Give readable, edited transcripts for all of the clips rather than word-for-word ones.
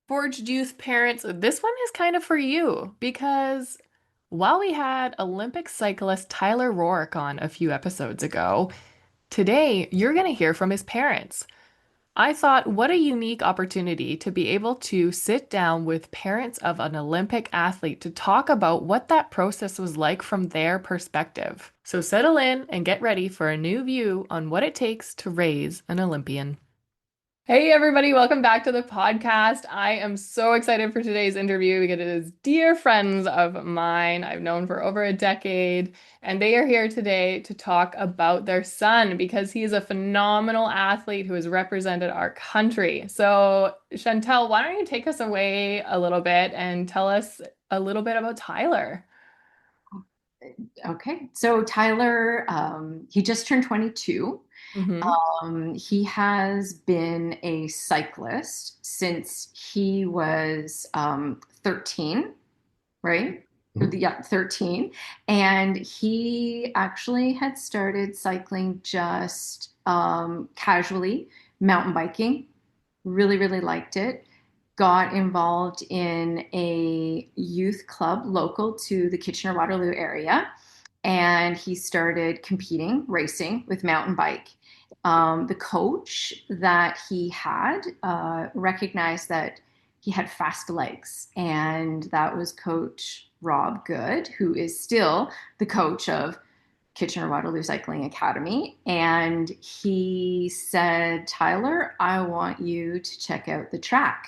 Forged youth parents, this one is kind of for you because while we had Olympic cyclist Tyler Rorke on a few episodes ago, today you're going to hear from his parents. I thought, what a unique opportunity to be able to sit down with parents of an Olympic athlete to talk about what that process was like from their perspective. So settle in and get ready for a new view on what it takes to raise an Olympian. Hey, everybody, welcome back to the podcast. I am so excited for today's interview because it is dear friends of mine I've known for over a decade, and they are here today to talk about their son because he is a phenomenal athlete who has represented our country. So, Chantal, why don't you take us away a little bit and tell us a little bit about Tyler? Okay, so Tyler, he just turned 22. Hmm. He has been a cyclist since he was 13, right? Yeah, 13. And he actually had started cycling just casually, mountain biking, really, really liked it. Got involved in a youth club local to the Kitchener-Waterloo area, and he started competing, racing with mountain bike. The coach that he had recognized that he had fast legs, and that was Coach Rob Good, who is still the coach of Kitchener Waterloo Cycling Academy. And he said, Tyler, I want you to check out the track.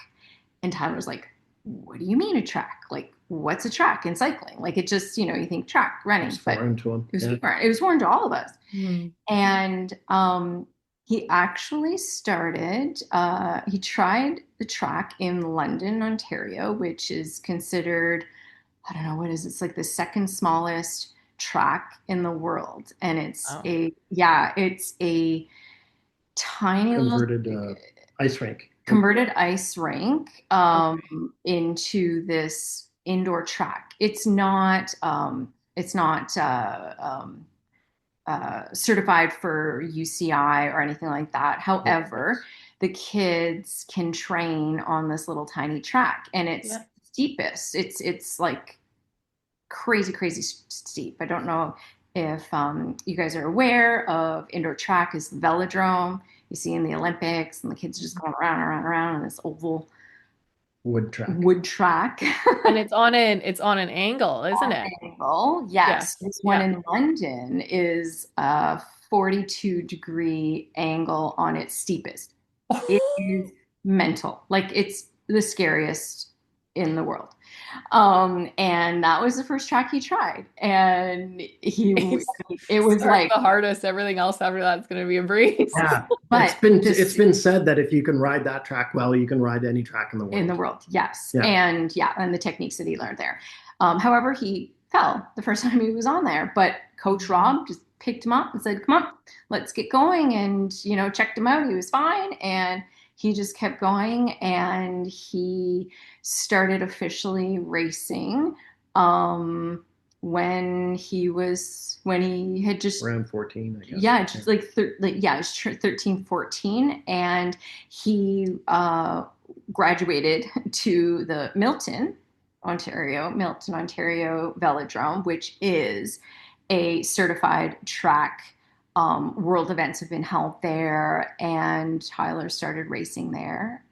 And Tyler's like, what do you mean a track? Like, what's a track in cycling? Like, it just, you think track running, It's but foreign to him. it was Yeah. foreign. It was foreign to all of us. Hmm. And he actually started, he tried the track in London, Ontario, which is considered, I don't know, what is it? It's like the second smallest track in the world. And Oh. it's a tiny little Converted ice rink. converted ice rink Okay. into this indoor track. It's not certified for UCI or anything like that. Yeah. However, the kids can train on this little tiny track, and it's Yeah. steepest. It's like crazy, crazy steep. I don't know if you guys are aware of indoor track is the velodrome you see in the Olympics, and the kids just going around, around, around on this oval Wood track. wood track. And it's on an angle, isn't it? Angle. Yes, Yes. this one Yeah. in London is a 42-degree angle on its steepest. It is mental. Like it's the scariest in the world. And that was the first track he tried. And it was Start like, the hardest. Everything else after that's going to be a breeze. Yeah. It's but been it's this been said that if you can ride that track well, you can ride any track in the in the world. world, yes. Yeah. And yeah, and the techniques that he learned there. However, he fell the first time he was on there, but Coach Rob just picked him up and said, come on, let's get going. And, checked him out. He was fine. And he just kept going, and he started officially racing when he had just Around 14, I guess. yeah, just yeah, it's 13, 14, and he graduated to the Milton, Ontario Velodrome, which is a certified track. World events have been held there, and Tyler started racing there.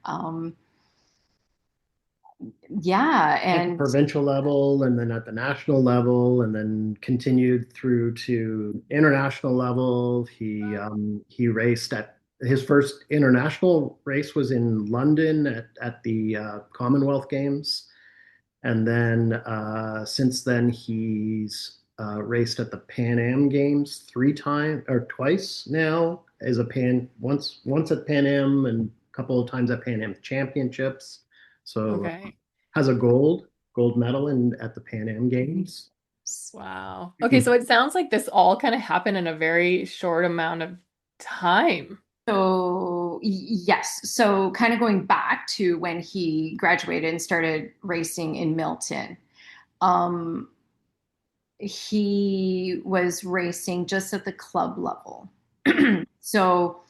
Yeah, At the and provincial level, and then at the national level, and then continued through to international level. He raced at his first international race was in London at the Commonwealth Games. And then since then, he's raced at the Pan Am Games three times or twice now as a once at Pan Am and a couple of times at Pan Am Championships. So Okay. has a gold medal in at the Pan Am Games. Wow. Okay, so it sounds like this all kind of happened in a very short amount of time. yes, so kind of going back to when he graduated and started racing in Milton. Um, he was racing just at the club level. So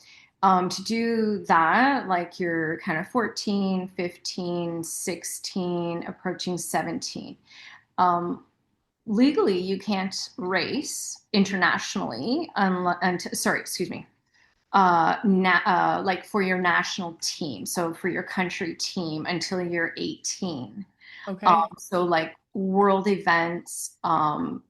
To do that, like you're kind of 14, 15, 16, approaching 17. Um, Legally, you can't race internationally sorry, excuse me, like for your national team, so for your country team until you're 18. Okay. So like world events, Pan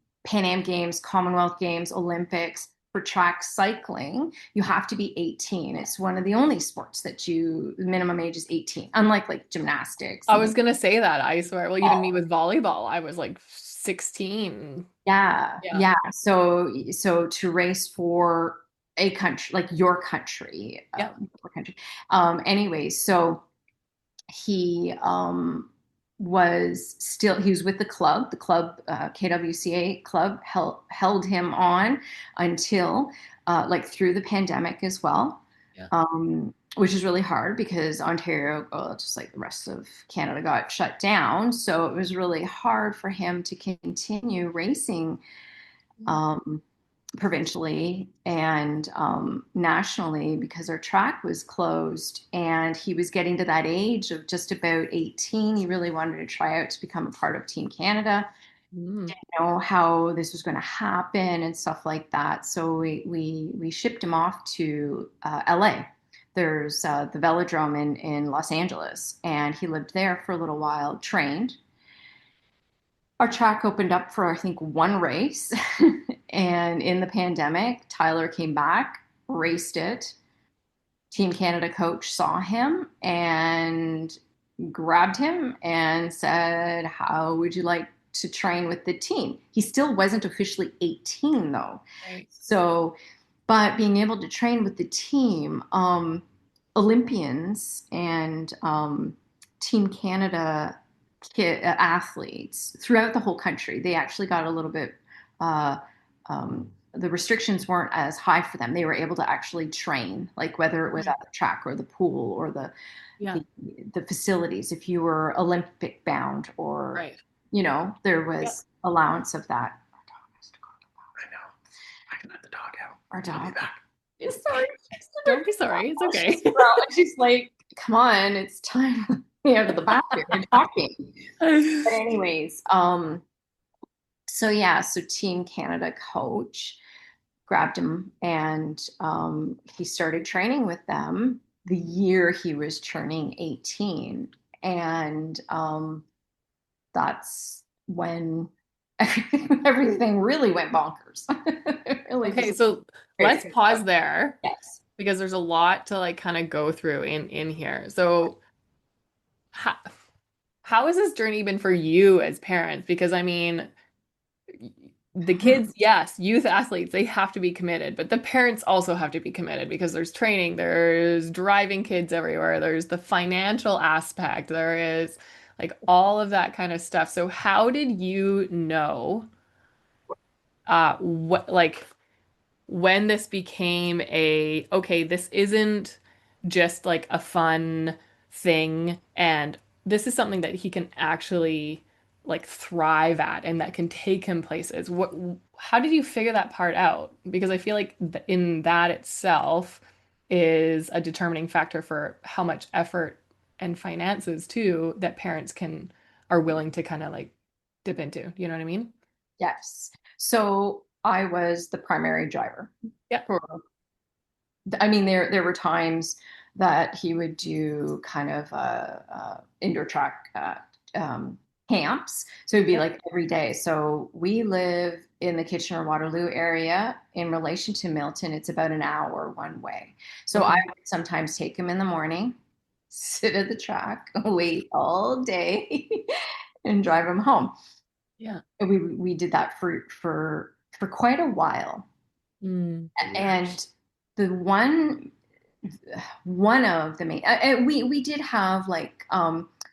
Am Games, Commonwealth Games, Olympics, for track cycling, you have to be 18. It's one of the only sports that the minimum age is 18, unlike like gymnastics I and was gonna say that, I swear. Well, even me with volleyball, I was like 16. yeah, Yeah. yeah. So to race for a country, like your country, Yeah. Anyway, so he he was with the club, KWCA club held him on until like through the pandemic as well, Yeah. which is really hard because Ontario, just like the rest of Canada, got shut down. So it was really hard for him to continue racing um, provincially and nationally because our track was closed. And he was getting to that age of just about 18. He really wanted to try out to become a part of Team Canada. Mm. Didn't know how this was going to happen and stuff like that. So we shipped him off to LA. There's the velodrome in Los Angeles, and he lived there for a little while, trained. Our track opened up for I think one race, and in the pandemic, Tyler came back, raced it. Team Canada coach saw him and grabbed him and said, "How would you like to train with the team?" He still wasn't officially 18 though. Right. So, but being able to train with the team, Olympians and Team Canada athletes throughout the whole country, they actually got a little bit. The restrictions weren't as high for them. They were able to actually train, like whether it was Right. at the track or the pool or Yeah. the, the facilities. If you were Olympic bound, or Right. there Yeah. was allowance of that. I know. I can let the dog out. Our I'll be dog. back. Sorry. Don't be sorry. It's okay. She's like, come on, it's time out of the bathroom. You're talking. But anyways, so yeah, so Team Canada coach grabbed him and he started training with them the year he was turning 18. And that's when everything really went bonkers. It really Okay, just so let's crazy. pause there Yes. because there's a lot to like kind of go through in here. So how, how has this journey been for you as parents? Because I mean, the kids, yes, youth athletes, they have to be committed, but the parents also have to be committed because there's training, there's driving kids everywhere, there's the financial aspect, there is like all of that kind of stuff. So how did you know what like when this became okay, this isn't just like a fun thing and this is something that he can actually like thrive at and that can take him places. How did you figure that part out? Because I feel like in that itself is a determining factor for how much effort and finances too that parents can are willing to kind of like dip into. You know what I mean? Yes. So I was the primary driver Yeah. for, I mean, there were times that he would do kind of indoor track camps. So it'd be Yeah. like every day. So we live in the Kitchener-Waterloo area. In relation to Milton, it's about an hour one way. So I Okay. would sometimes take him in the morning, sit at the track, wait all day, and drive him home. Yeah. And we did that for quite a while. Mm. And the one of the main we did have like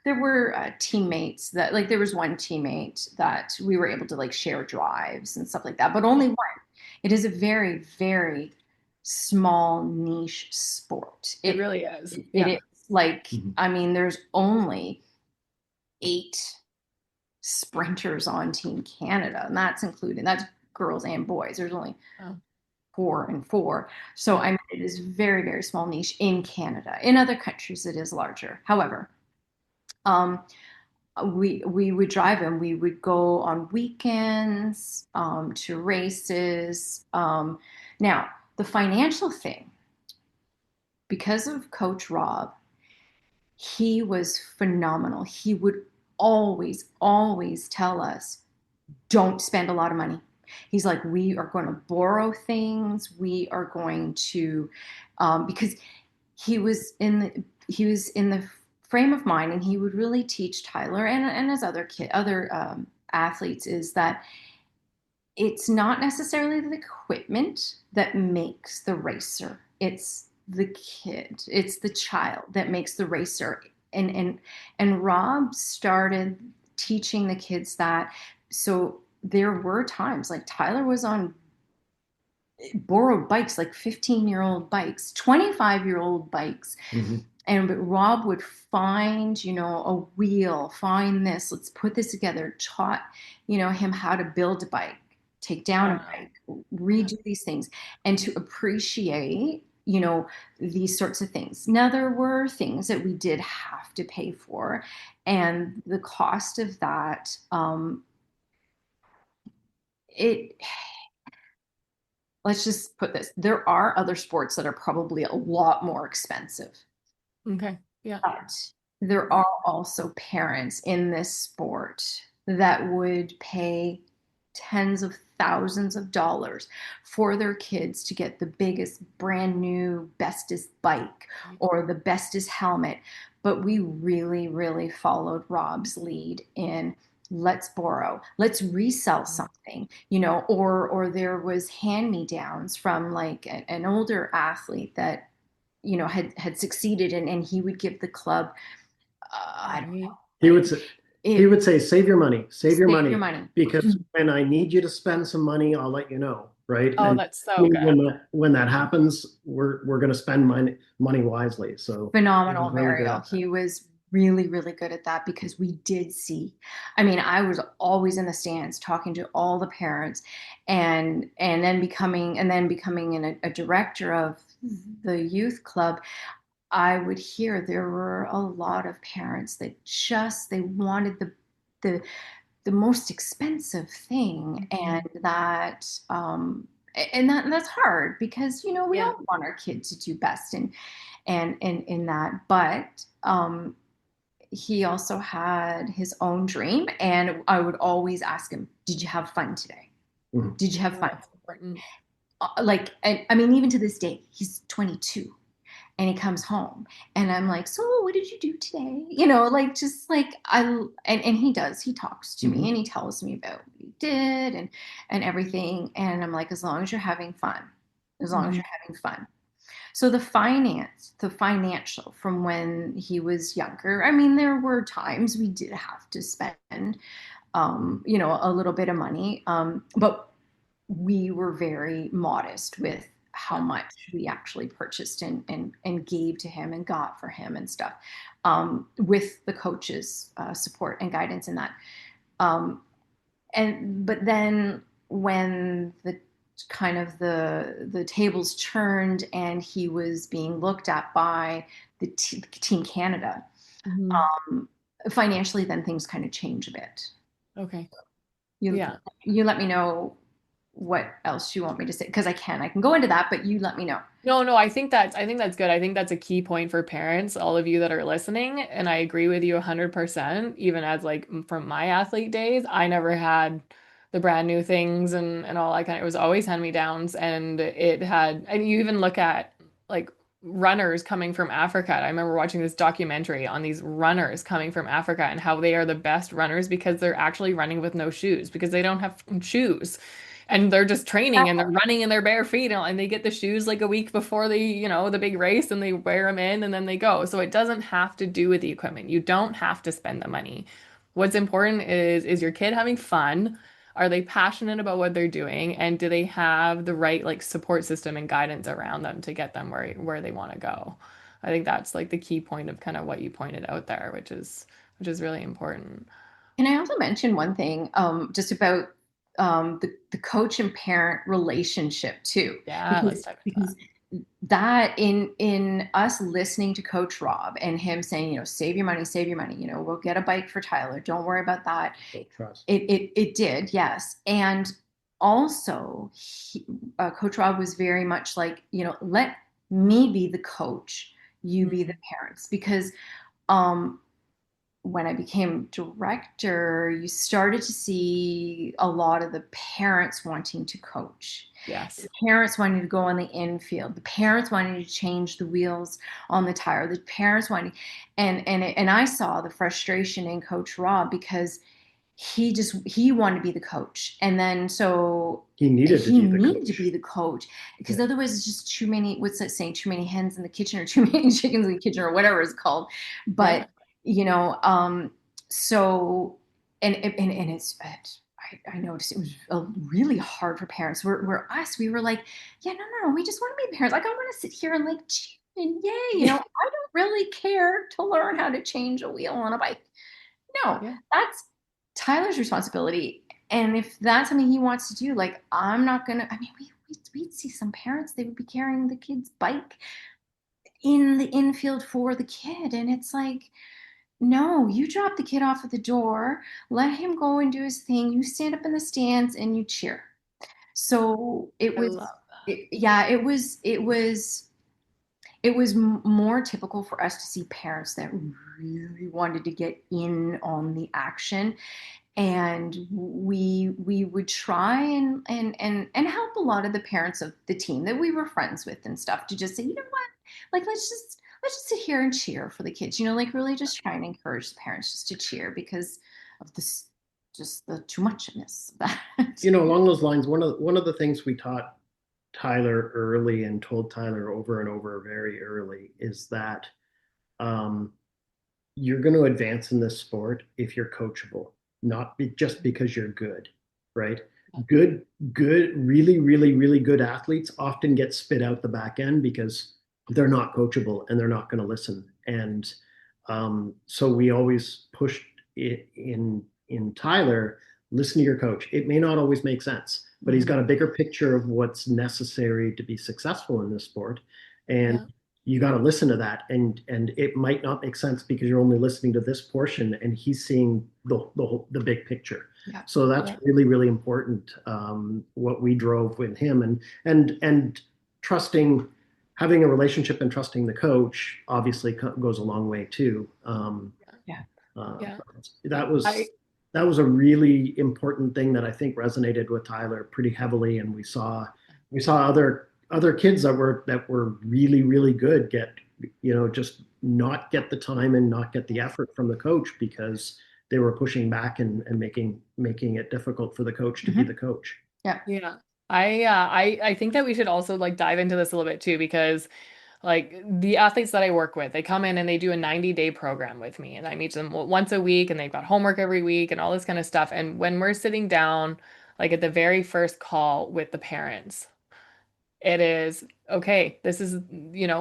there were teammates that like there was one teammate that we were able to like share drives and stuff like that, but only one. It is a very very small niche sport. It really is. It Yeah. is like, Mhm. I mean, there's only 8 sprinters on Team Canada, and that's girls and boys. There's only Oh. 4 and 4. So I mean, it is very, very small niche in Canada. In other countries, it is larger. However, um, we would drive him. We would go on weekends to races. Now, the financial thing, because of Coach Rob, he was phenomenal. He would always, always tell us, don't spend a lot of money. He's like, we are going to borrow things. We are going to, because he was in the frame of mind, and he would really teach Tyler and his other athletes is that it's not necessarily the equipment that makes the racer. It's the kid. It's the child that makes the racer. And Rob started teaching the kids that. So there were times like Tyler was on borrowed bikes, like 15-year-old bikes, 25-year-old bikes. Mhm. And but Rob would find, a wheel, find this, let's put this together, taught, him how to build a bike, take down a Wow. bike, redo these things, and to appreciate, these sorts of things. Now, there were things that we did have to pay for, and the cost of that, it let's just put this, there are other sports that are probably a lot more expensive. Okay. Yeah. But there are also parents in this sport that would pay tens of thousands of dollars for their kids to get the biggest, brand new, bestest bike or the bestest helmet. But we really, really followed Rob's lead in let's borrow, let's resell something, or there was hand-me-downs from like an older athlete that had succeeded, and he would give the club, I don't Right. He would know, say, he it would say, save your save your money, money. because when I need you to spend some money, I'll let you know, right? Oh, And that's so good. when that happens, we're going to spend money wisely. So he was Phenomenal, really good Mario. at that. He was really, really good at that because we did see. I mean, I was always in the stands talking to all the parents, and then becoming a director of the youth club. I would hear there were a lot of parents that just they wanted the the most expensive thing, and Mhm. that's hard because we Yeah. all want our kid to do best and in that, but he also had his own dream, and I would always ask him, did you have fun today? Mhm. Did you have Oh, fun? that's important. Like, and I mean, even to this day, he's 22 and he comes home, and I'm like, so what did you do today? Like, just like and he talks to me Mhm. and he tells me about what he did and everything, and I'm like, as long as you're having fun, as long as Mhm. you're having fun. So the financial from when he was younger, I mean, there were times we did have to spend a little bit of money, but we were very modest with how Yeah. much we actually purchased and gave to him and got for him and stuff, with the coach's support and guidance in that. Um, and but then when the kind of the tables turned and he was being looked at by Team Canada, Mhm. um, financially, then things kind of change a bit. Okay. You Yeah. you let me know what else you want me to say, because I can go into that, but you let me know. No, no, I think that's good. I think that's a key point for parents, all of you that are listening, and I agree with you 100%. Even as like from my athlete days, I never had the brand new things and all that kind of, it was always hand-me-downs, and and you even look at like runners coming from Africa. I remember watching this documentary on these runners coming from Africa and how they are the best runners because they're actually running with no shoes because they don't have shoes, and they're just training and they're running in their bare feet, and they get the shoes like a week before the big race, and they wear them in and then they go. So it doesn't have to do with the equipment. You don't have to spend the money. What's important is your kid having fun? Are they passionate about what they're doing? And do they have the right like support system and guidance around them to get them where they want to go? I think that's like the key point of kind of what you pointed out there, which is really important. Can I also mention one thing, just about the coach and parent relationship too, Yeah, let's because dive into that. because that in us listening to Coach Rob and him saying, save your money, we'll get a bike for Tyler, don't worry about that. Trust. It did, yes. And also, Coach Rob was very much like, let me be the coach, you be the Mhm. parents, because um, when I became director, you started to see a lot of the parents wanting to coach. The Yes. parents wanting to go on the infield. The parents wanting to change the wheels on the tire. The parents wanting, and I saw the frustration in Coach Rob because he wanted to be the coach, and then so He needed to he be the needed to coach. be the coach because Yeah. otherwise it's just too many. What's that saying? Too many hens in the kitchen, or too many chickens in the kitchen, or whatever it's called. But Yeah. you know, so and I noticed it was really hard for parents. We were like, yeah, no, we just want to be parents. Like, I want to sit here and like cheer and yay. I don't really care to learn how to change a wheel on a bike. No, Yeah. that's Tyler's responsibility. And if that's something he wants to do, like, I'm not gonna. I mean, we'd see some parents, they would be carrying the kid's bike in the infield for the kid, and it's like, no, you drop the kid off at the door, let him go and do his thing. You stand up in the stands and you cheer. So I love that. yeah, it was more typical for us to see parents that really wanted to get in on the action, and we would try and help a lot of the parents of the team that we were friends with and stuff to just say, you know what, like, let's just sit here and cheer for the kids, like really just try and encourage the parents just to cheer because of this, just the too muchness of that. Along those lines, one of the things we taught Tyler early and told Tyler over and over very early is that um, you're going to advance in this sport if you're coachable, not just because you're good, right? Good, good, really, really, really good athletes often get spit out the back end because they're not coachable and they're not going to listen. And so we always pushed it in Tyler, listen to your coach. It may not always make sense, but he's Mhm. got a bigger picture of what's necessary to be successful in this sport. And Yeah. you got to listen to that, and it might not make sense because you're only listening to this portion and he's seeing the big picture. Yeah. So that's Yeah. really, really important, what we drove with him, and trusting, having a relationship and trusting the coach obviously goes a long way too. Yeah. Yeah. That I was that was a really important thing that I think resonated with Tyler pretty heavily, and we saw other kids that were really, really good get, just not get the time and not get the effort from the coach because they were pushing back and making it difficult for the coach to be Hmm. the coach. Yeah. Yeah. I think that we should also like dive into this a little bit too because like the athletes that I work with, they come in and they do a 90-day program with me and I meet them once a week and they've got homework every week and all this kind of stuff. And when we're sitting down like at the very first call with the parents, it is okay. This is,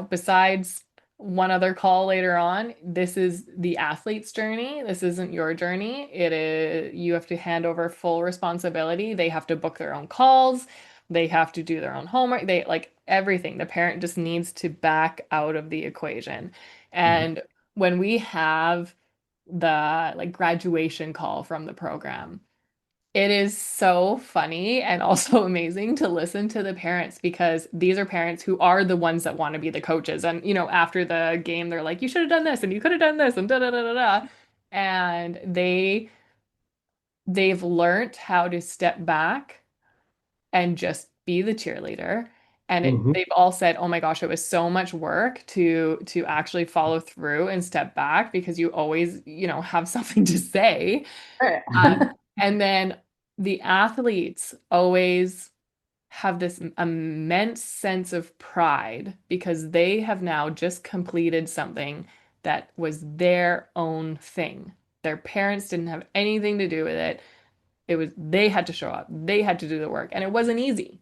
besides one other call later on, this is the athlete's journey. This isn't your journey. It is, you have to hand over full responsibility. They have to book their own calls. They have to do their own homework. They like everything. The parent just needs to back out of the equation. Mhm. And when we have the like graduation call from the program, it is so funny and also amazing to listen to the parents because these are parents who are the ones that want to be the coaches. And, after the game, they're like, you should have done this and you could have done this and da da da da da. And they've learned how to step back and just be the cheerleader. And Mhm. they've all said, "Oh my gosh, it was so much work to actually follow through and step back because you always, have something to say." Right. Uh, and then the athletes always have this immense sense of pride because they have now just completed something that was their own thing. Their parents didn't have anything to do with it. It was they had to show up. They had to do the work, and it wasn't easy,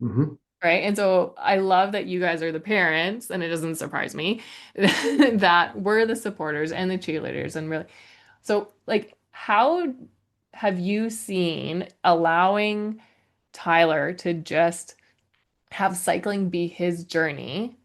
Mhm. right? And so I love that you guys are the parents, and it doesn't surprise me that we're the supporters and the cheerleaders and really so like how have you seen allowing Tyler to just have cycling be his journey,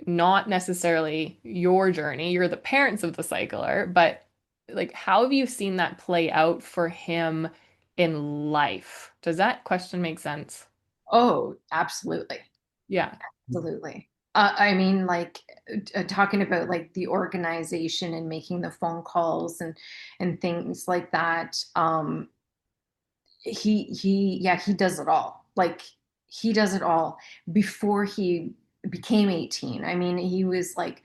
not necessarily your journey? You're the parents of the cycler, but like, how have you seen that play out for him in life? Does that question make sense? Oh, absolutely. Yeah. Absolutely. I mean, like talking about like the organization and making the phone calls and things like that. Yeah, he does it all. Like he does it all before he became 18. I mean, he was like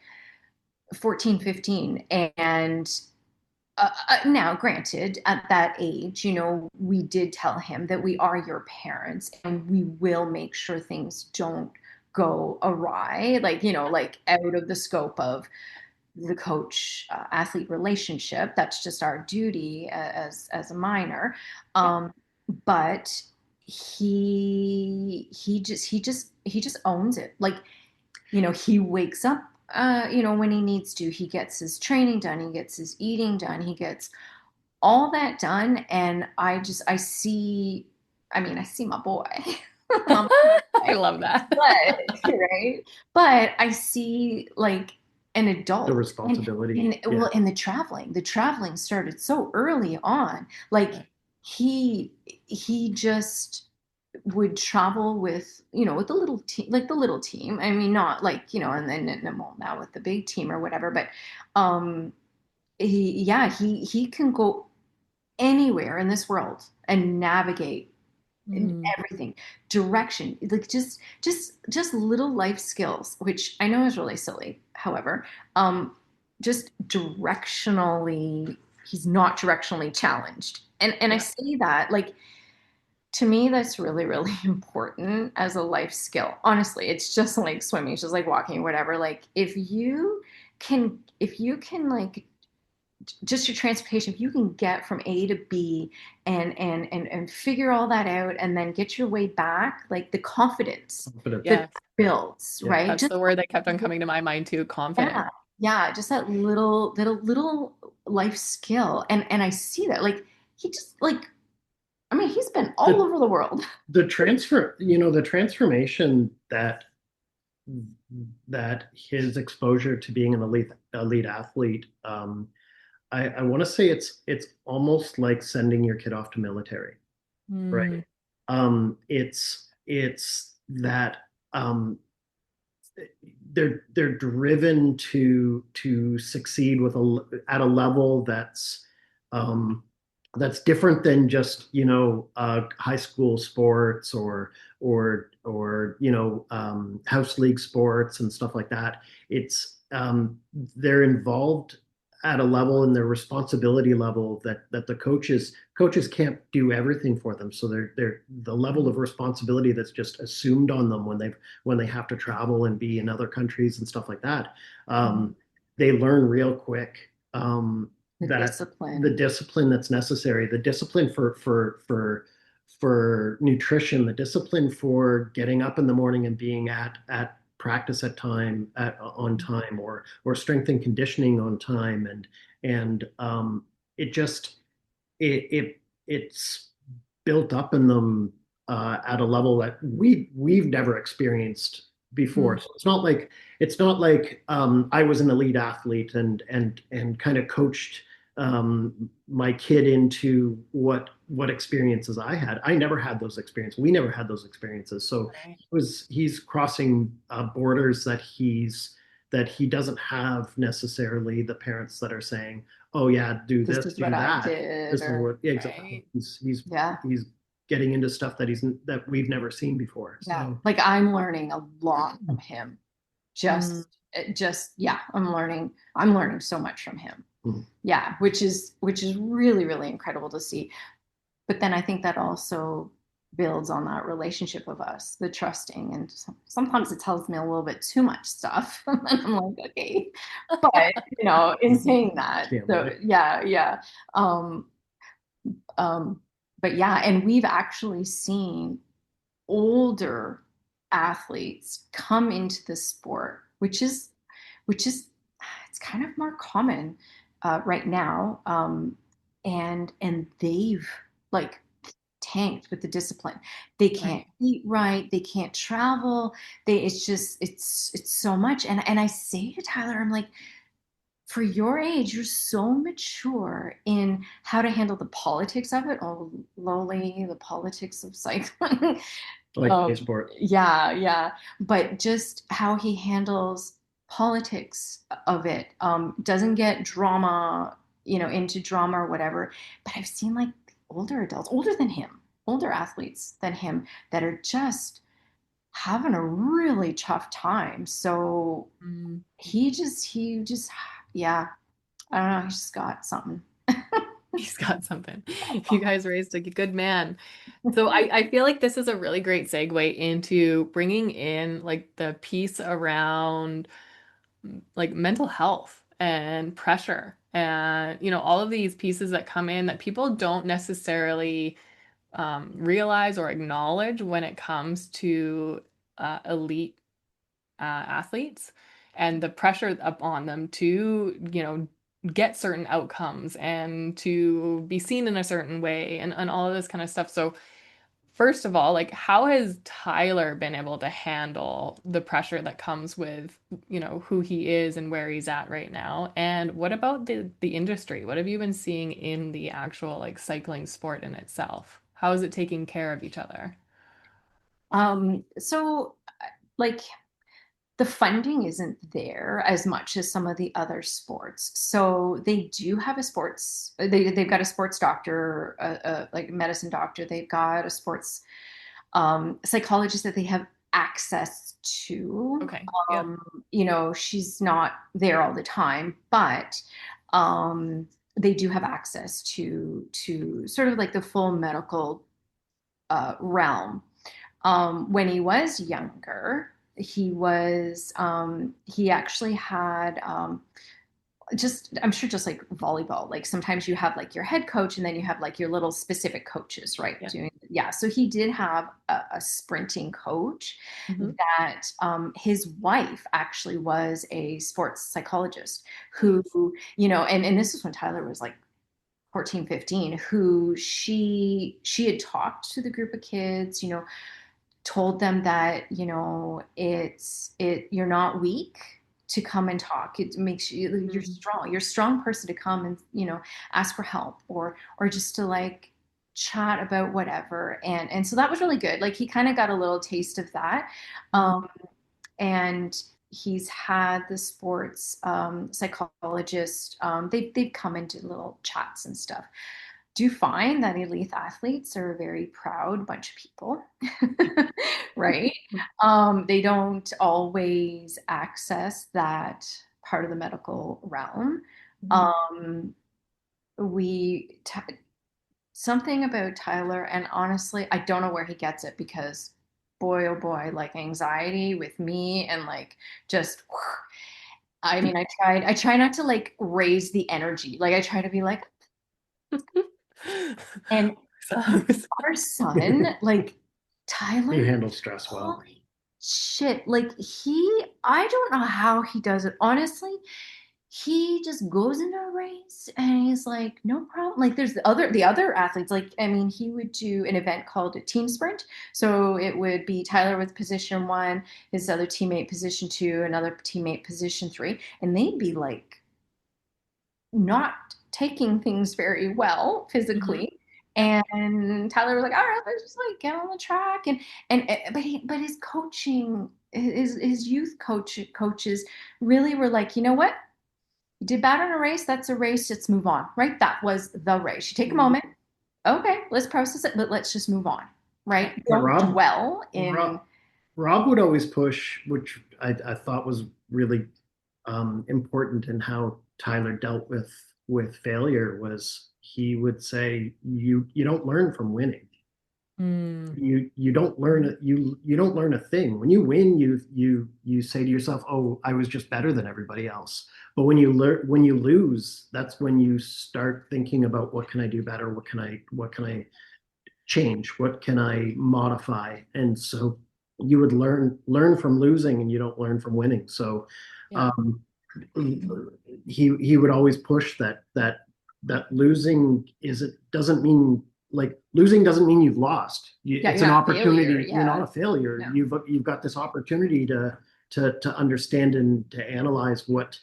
14, 15, and now, granted, at that age, we did tell him that we are your parents and we will make sure things don't go awry, like, like out of the scope of the coach athlete relationship. That's just our duty as a minor. Yeah. But he just owns it. Like, he wakes up, when he needs to. He gets his training done. He gets his eating done. He gets all that done. And I see, I mean, I see my boy. My I love that. but right, but I see like an The adult, and responsibility. and Yeah. well, and the traveling started so early on. Like he just would travel with, with the little team, like the little team. I mean, not like, and well, now with the big team or whatever, but um he can go anywhere in this world and navigate and Mm. everything, direction, like just little life skills, which I know is really silly. However, just directionally, he's not directionally challenged. And I Yeah. say that, like, to me, that's really, really important as a life skill. Honestly, it's just like swimming, it's just like walking, whatever. Like, if you can like just your transportation, if you can get from A to B and figure all that out and then get your way back, like the confidence Confidence. that Yeah. builds, Yeah. right? That's Just the word that kept on coming to my mind too, confident. yeah, yeah, just that little life skill. And I see that. Like he just like, I mean, he's been all The over the world. the transformation that his exposure to being an elite athlete, I want to say it's almost like sending your kid off to military, Mm. right? It's that they're driven to succeed at a level um, that's different than just high school sports or house league sports and stuff like that. It's they're involved at a level in their responsibility level that the coaches can't do everything for them. So they're the level of responsibility that's just assumed on them when they have to travel and be in other countries and stuff like that. Mm. They learn real quick The that the discipline. discipline that's necessary, the discipline for nutrition, the discipline for getting up in the morning and being at practice on time, or strength and conditioning on time, and it just it's built up in them at a level that we've never experienced before. Mm. So it's not like I was an elite athlete and kind of coached my kid into what experiences I had. I never had those experiences. We never had those experiences. So Right. he's crossing borders that he doesn't have necessarily the parents that are saying, "Oh yeah, do This this, is what do I that." did, This is or what, yeah, exactly. Right. He's yeah. he's getting into stuff that we've never seen before. Yeah, So like I'm learning a lot from him. Mm. Just yeah, I'm learning so much from him. mm, Yeah, which is really, really incredible to see. But then I think that also builds on that relationship of us, the trusting, and sometimes it tells me a little bit too much stuff. And I'm like, okay, but in saying that, can't so wait. yeah, yeah. Um, um, but yeah, and we've actually seen older athletes come into the sport, which is it's kind of more common right now. and they've like tanked with the discipline. They can't Right. eat right, they can't travel. It's just it's so much. And I say to Tyler, I'm like, for your age, you're so mature in how to handle the politics of it. Oh, lowly, the politics of cycling. Like a sport. Yeah, yeah. But just how he handles politics of it, doesn't get drama, into drama or whatever. But I've seen like older adults, older than him, older athletes than him, that are just having a really tough time. So Mm. he just, yeah, I don't know. He's just got something. He's got something. You guys raised a good man. So I feel like this is a really great segue into bringing in like the piece around like mental health and pressure and all of these pieces that come in that people don't necessarily realize or acknowledge when it comes to elite athletes and the pressure upon them to get certain outcomes and to be seen in a certain way and all of this kind of stuff. So first of all, like how has Tyler been able to handle the pressure that comes with, who he is and where he's at right now? And what about the industry? What have you been seeing in the actual like cycling sport in itself? How is it taking care of each other? So like the funding isn't there as much as some of the other sports. So they do have a sports, they've got a sports doctor, like a medicine doctor. They've got a sports psychologist that they have access to. Okay. Yep. She's not there all the time, but they do have access to sort of like the full medical realm. When he was younger, he actually had just, I'm sure, just like volleyball, like sometimes you have like your head coach and then you have like your little specific coaches, right? Yeah. Yeah. So he did have a sprinting coach Hmm. that, his wife actually was a sports psychologist who, Nice. and this was when Tyler was like 14, 15, who she had talked to the group of kids, told them that you're not weak to come and talk. It makes you're Mm. strong. You're a strong person to come and ask for help, or just to like chat about whatever. And so that was really good. Like he kind of got a little taste of that. Mm. um, and he's had the sports psychologist. They've come into little chats and stuff. Do find that elite athletes are a very proud bunch of people, right? They don't always access that part of the medical realm. Mm. Um, we t Something about Tyler, and honestly, I don't know where he gets it, because boy, oh boy, like anxiety with me and like just. I mean, I try not to like raise the energy. Like I try to be like, and So, our son, like You Tyler, handle stress well. holy shit. Like I don't know how he does it. Honestly, he just goes into a race and he's like, no problem. Like there's the other athletes, like, I mean, he would do an event called a team sprint. So it would be Tyler with position one, his other teammate position two, another teammate position three, and they'd be like not taking things very well mhm. physically. Yep. And Tyler was like, all right, let's just like get on the track. But his coaching, his youth coaches really were like, you know what? You did bad on a race. That's a race. Let's move on. Right? That was the race. You take a Mm. moment. Okay, let's process it, but let's just move on. Yeah. Right? Yeah, Don't dwell in. Rob would always push, which I thought was really important in how Tyler dealt with failure. Was he would say, you don't learn from winning. Mm. You don't learn you don't learn a thing. When you win, you say to yourself, oh, I was just better than everybody else. But when you lose, that's when you start thinking about, what can I do better? What can I change? What can I modify? And so you would learn from losing, and you don't learn from winning. So Yeah. um, he would always push that that losing is it doesn't mean like losing doesn't mean you've lost. Yeah, It's you're an not a failure. opportunity. You're not Yeah. a failure. No. You've got this opportunity to understand and to analyze what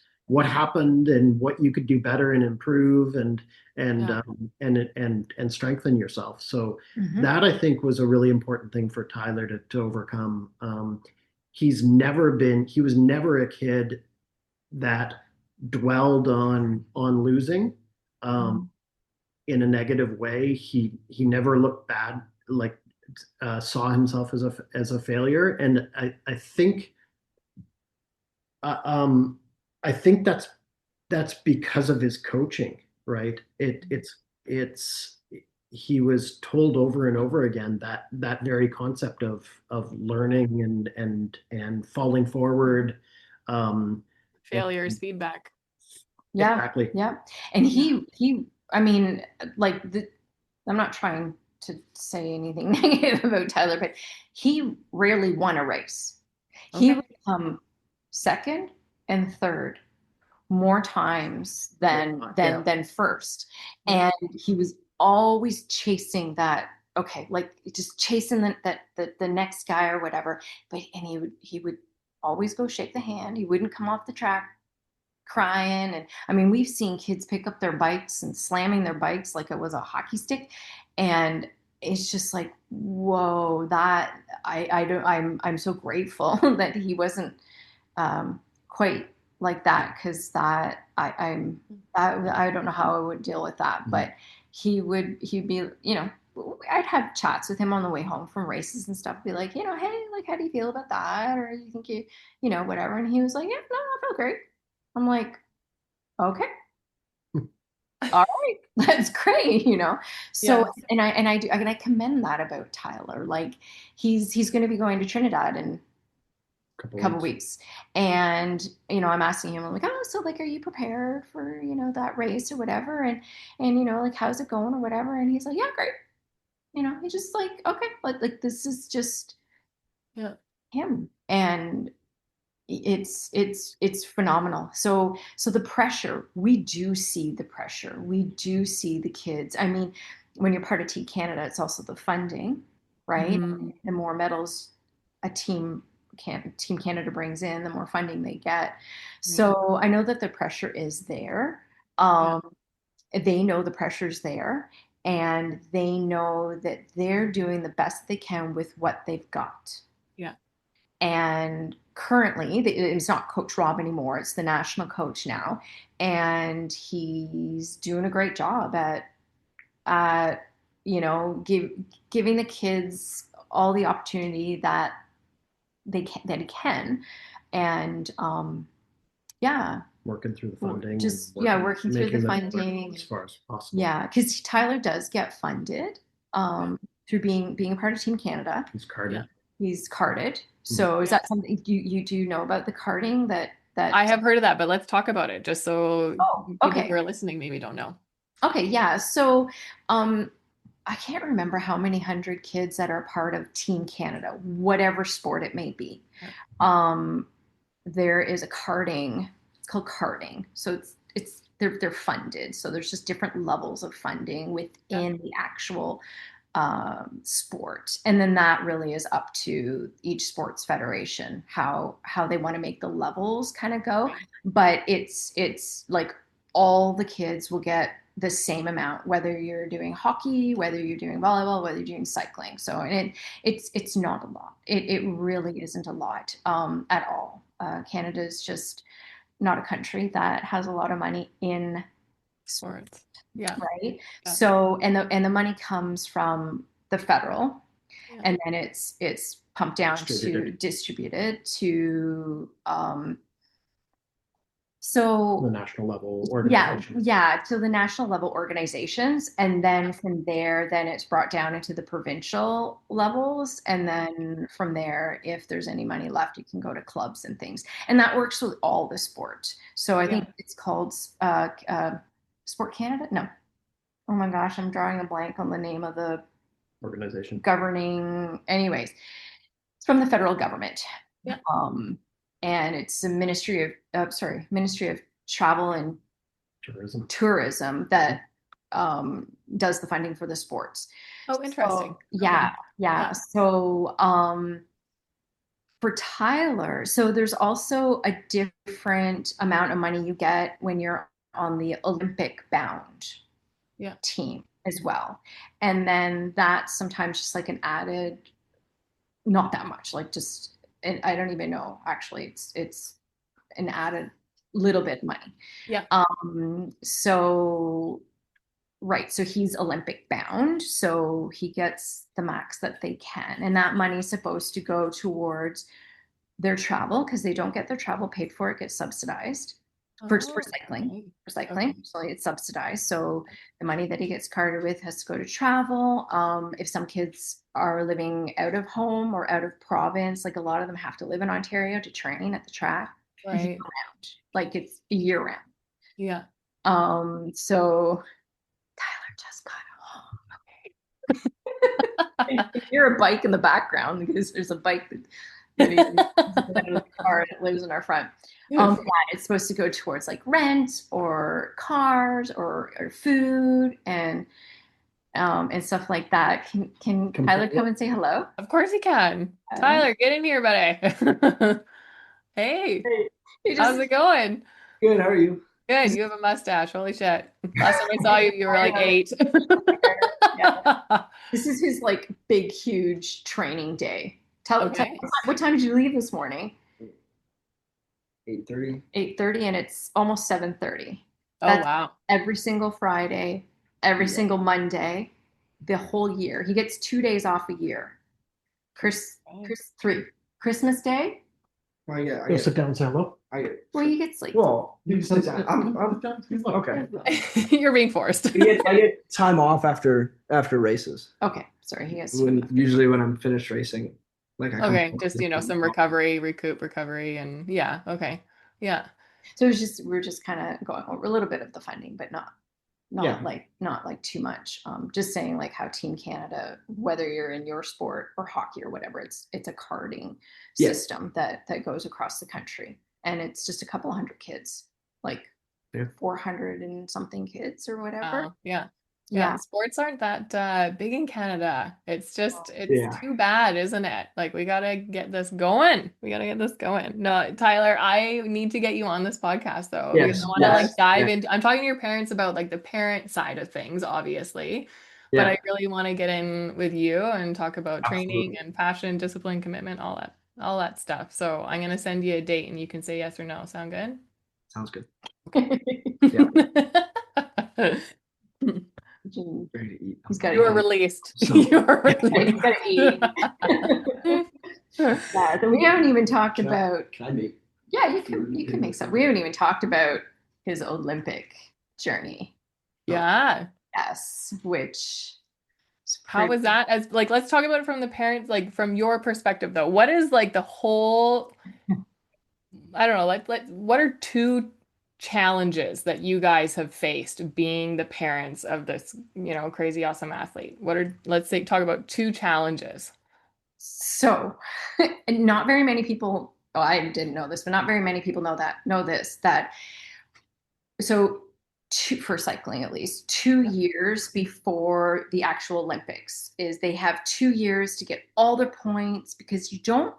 happened and what you could do better and improve and Yeah. and strengthen yourself. So Hmm. that I think was a really important thing for Tyler to overcome. He was never a kid that dwelled on losing um, Mhm. in a negative way. He never looked bad, like saw himself as a failure, and uh, um, I think that's because of his coaching, right? It's he was told over and over again that that very concept of learning and falling forward. Um, and Failures, feedback. Yeah, exactly. yeah. And Yeah. I mean, like I'm not trying to say anything negative about Tyler, but he rarely won a race. He Okay. would come second and third more times Yeah. than first. Yeah. And he was always chasing that, okay, like just chasing the next guy or whatever. But and he would always go shake the hand. He wouldn't come off the track crying. And I mean, we've seen kids pick up their bikes and slamming their bikes like it was a hockey stick. And it's just like, whoa, that I don't I'm so grateful that he wasn't quite like that, because I don't know how I would deal with that. Mhm. But he'd be, I'd have chats with him on the way home from races and stuff, be like, hey, like, how do you feel about that? Or you think whatever. And he was like, yeah, no, I feel great. I'm like, okay, all right, that's great. So, Yes. and I commend that about Tyler. Like, he's going to be going to Trinidad in Couple couple weeks. weeks. And I'm asking him, I'm like, oh, so like, are you prepared for that race or whatever? And like, how's it going or whatever? And he's like, yeah, great. He's just like, okay, like this is just Yeah. him. And it's phenomenal. So the pressure, we do see the pressure, we do see the kids. I mean, when you're part of Team Canada, it's also the funding, right? Hmm. The more medals a Team Canada brings in, the more funding they get. Right. So I know that the pressure is there. Yeah. um they know the pressure's there, and they know that they're doing the best they can with what they've got. Yeah. And currently, it's not Coach Rob anymore, it's the national coach now. And he's doing a great job at giving the kids all the opportunity that he can. And yeah, Working through the funding and just working through the making them work funding. as far as possible. Yeah, because Tyler does get funded Yeah. through being a part of Team Canada. He's Yeah. carded. He's carded. Mhm. So is Yeah. that something you do know about, the carding I that have heard of that, but let's talk about it just so Oh, people who okay. are listening maybe don't know. Okay, yeah. So um I can't remember how many hundred kids that are part of Team Canada, whatever sport it may be. Yeah. Um there is a carding, it's called carding. So they're funded. So there's just different levels of funding Yeah. within the actual sport. And then that really is up to each sports federation, how they want to make the levels kind of go. Right. But it's like all the kids will get the same amount, whether you're doing hockey, whether you're doing volleyball, whether you're doing cycling. So, and it's not a lot. It really isn't a lot at all. Canada is just not a country that has a lot of money in sport, Sports. Yeah. right? Yeah. So, and the money comes from the federal, Yeah. and then it's pumped down to Distributed distributed to the so national level yeah, organizations. yeah, to the national level organizations. And then from there, then it's brought down into the provincial levels. And then from there, if there's any money left, you can go to clubs and things. And that works with all the sport. So I Yeah. think it's called Sport Canada. No. Oh my gosh, I'm drawing a blank on the name of the Organization. governing. Anyways, it's from the federal government. Yeah. Um, and it's a Ministry of Travel and tourism that does the funding for the sports. Oh, interesting. So yeah, Okay. yeah. Yeah. So for Tyler, so there's also a different amount of money you get when you're on the Olympic bound Yeah. team as well. And then that's sometimes just like an added, not that much, like just, and I don't even know actually, it's an added little bit of money. Yeah. So right, so he's Olympic bound, so he gets the max that they can, and that money is supposed to go towards their travel because they don't get their travel paid for. It gets subsidized for Oh, cycling. okay. For cycling, Okay. so it's subsidized. So the money that he gets carded with has to go to travel. If some kids are living out of home or out of province, like a lot of them have to live in Ontario to train at the track year Right. round, like it's year round. Yeah. So Tyler just got home. You can hear a bike in the background because there's a bike that he's out of the car and it lives in our front. Yeah, it's supposed to go towards like rent or cars or food and stuff like that. Can Tyler come and say hello? Of course he can. Uh, Tyler, get in here, buddy. Hey, Hey, he how's just it going? Good. How are you? Good. You have a mustache. Holy shit. Last time I saw you, you were like 8. yeah, this is his like big huge training day. Tell Okay. what time did you leave this morning? 8:30. 8:30 and it's almost 7:30. Oh, That's wow. every single Friday, every single Monday, the whole year. He gets 2 days off a year. Okay. Three. Christmas Day, Go sit down and say hello. well, you get sleep. Well, you can sit down. Okay. You're being forced. I get time off after races. Okay, sorry, he gets. Usually when I'm finished racing, like I come Okay, home. just some recovery, recovery, and yeah, okay. Yeah. So it's just we're just kind of going over a little bit of the funding, but Yeah. not like too much. Just saying like how Team Canada, whether you're in your sport or hockey or whatever, it's a carding Yeah. system that goes across the country, and it's just a couple hundred kids, like Yeah. 400 and something kids or whatever. Yeah. Yeah. Sports aren't that big in Canada. It's Yeah. too bad, isn't it? Like we gotta get this going. We gotta get this going. No, Tyler, I need to get you on this podcast though, because I Yes. want to like Yes. dive Yeah. into. I'm talking to your parents about like the parent side of things, obviously, but Yeah. I really want to get in with you and talk about training Absolutely. and passion, discipline, commitment, all that stuff. So I'm gonna send you a date and you can say yes or no. Sound good? Sounds good. Yeah. Ready to eat. He's got You are to released. So- You are He's got to eat. released. Yeah, so we haven't even talked Can I- about. Can I make? Yeah, you can make some. We haven't even talked about his Olympic journey. Yeah. Yes, which How was that? As like, let's talk about it from the parents, like from your perspective though. What is like the whole, I don't know, what are two challenges that you guys have faced being the parents of this, crazy awesome athlete? Let's say, talk about two challenges. So, and not very many people. Oh, I didn't know this, but not very many people know this. So, for cycling, at least 2 years before the actual Olympics, is they have 2 years to get all their points because you don't.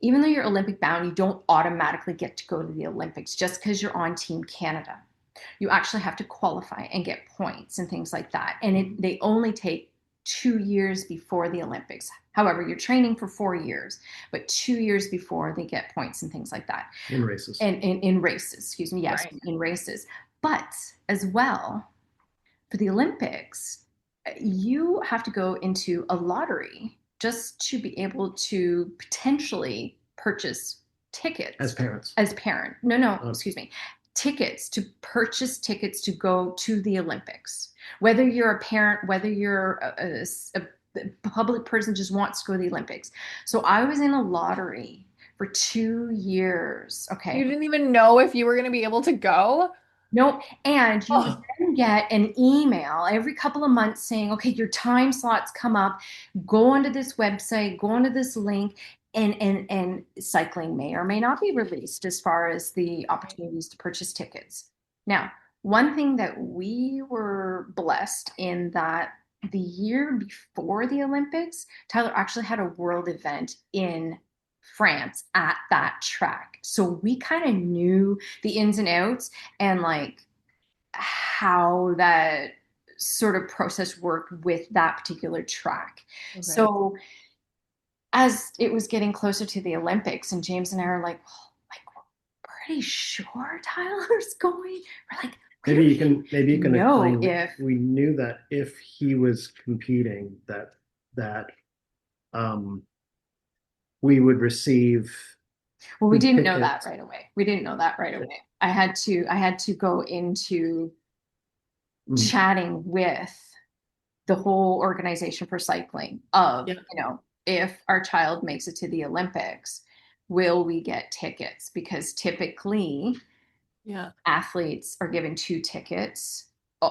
Even though you're Olympic bound, you don't automatically get to go to the Olympics just because you're on Team Canada. You actually have to qualify and get points and things like that. And they only take 2 years before the Olympics. However, you're training for 4 years, but 2 years before they get points and things like that. In races. And in races, excuse me, yes, Right. in races. But as well, for the Olympics, you have to go into a lottery just to be able to potentially purchase tickets. As parents. As parent. No, excuse me. Purchase tickets to go to the Olympics. Whether you're a parent, whether you're a public person just wants to go to the Olympics. So I was in a lottery for 2 years. Okay. You didn't even know if you were going to be able to go? Nope. And you would then get an email every couple of months saying, okay, your time slots come up. Go onto this website, go onto this link, and cycling may or may not be released as far as the opportunities to purchase tickets. Now, one thing that we were blessed in that the year before the Olympics, Tyler actually had a world event in France at that track. So we kind of knew the ins and outs and like how that sort of process worked with that particular track. Okay. So as it was getting closer to the Olympics, and James and I are like, well, like we're pretty sure Tyler's going. We're like, Maybe you can know explain. if We knew that if he was competing, that um we would receive well, we didn't know tickets. that right away. We didn't know that right away. I had to go into chatting with the whole organization for cycling of, Yeah. you know, if our child makes it to the Olympics, will we get tickets? Because typically Yeah. athletes are given 2 tickets,